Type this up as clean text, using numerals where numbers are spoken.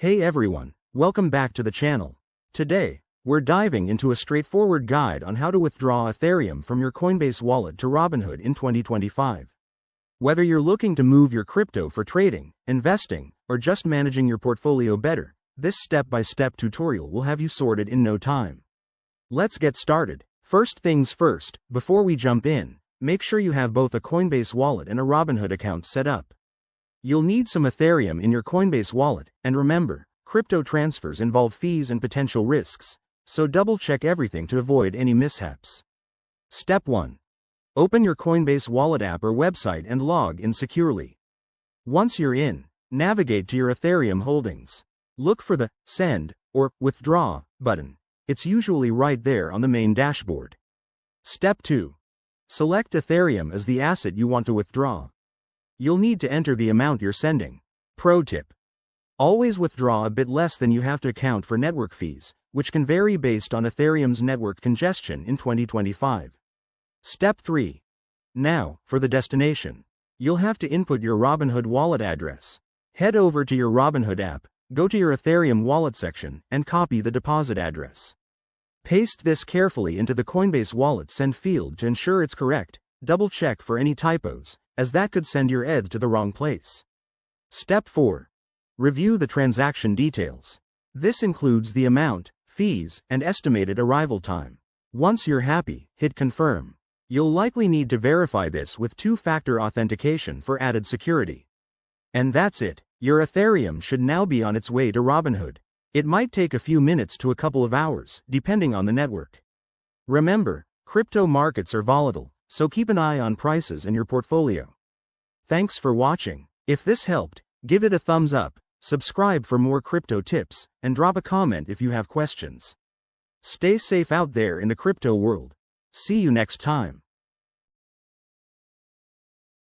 Hey everyone, welcome back to the channel. Today, we're diving into a straightforward guide on how to withdraw Ethereum from your Coinbase wallet to Robinhood in 2025. Whether you're looking to move your crypto for trading, investing, or just managing your portfolio better, this step-by-step tutorial will have you sorted in no time. Let's get started. First things first, before we jump in, make sure you have both a Coinbase wallet and a Robinhood account set up. You'll need some Ethereum in your Coinbase wallet, and remember, crypto transfers involve fees and potential risks, so double-check everything to avoid any mishaps. Step 1. Open your Coinbase Wallet app or website and log in securely. Once you're in, navigate to your Ethereum holdings. Look for the Send or Withdraw button. It's usually right there on the main dashboard. Step 2. Select Ethereum as the asset you want to withdraw. You'll need to enter the amount you're sending. Pro tip: always withdraw a bit less than you have to account for network fees, which can vary based on Ethereum's network congestion in 2025. Step 3. Now, for the destination. You'll have to input your Robinhood wallet address. Head over to your Robinhood app, go to your Ethereum wallet section, and copy the deposit address. Paste this carefully into the Coinbase wallet send field to ensure it's correct. Double check for any typos, as that could send your ETH to the wrong place. Step 4. Review the transaction details. This includes the amount, fees, and estimated arrival time. Once you're happy, hit confirm. You'll likely need to verify this with two-factor authentication for added security. And that's it. Your Ethereum should now be on its way to Robinhood. It might take a few minutes to a couple of hours, depending on the network. Remember, crypto markets are volatile, so keep an eye on prices in your portfolio. Thanks for watching. If this helped, give it a thumbs up, subscribe for more crypto tips, and drop a comment if you have questions. Stay safe out there in the crypto world. See you next time.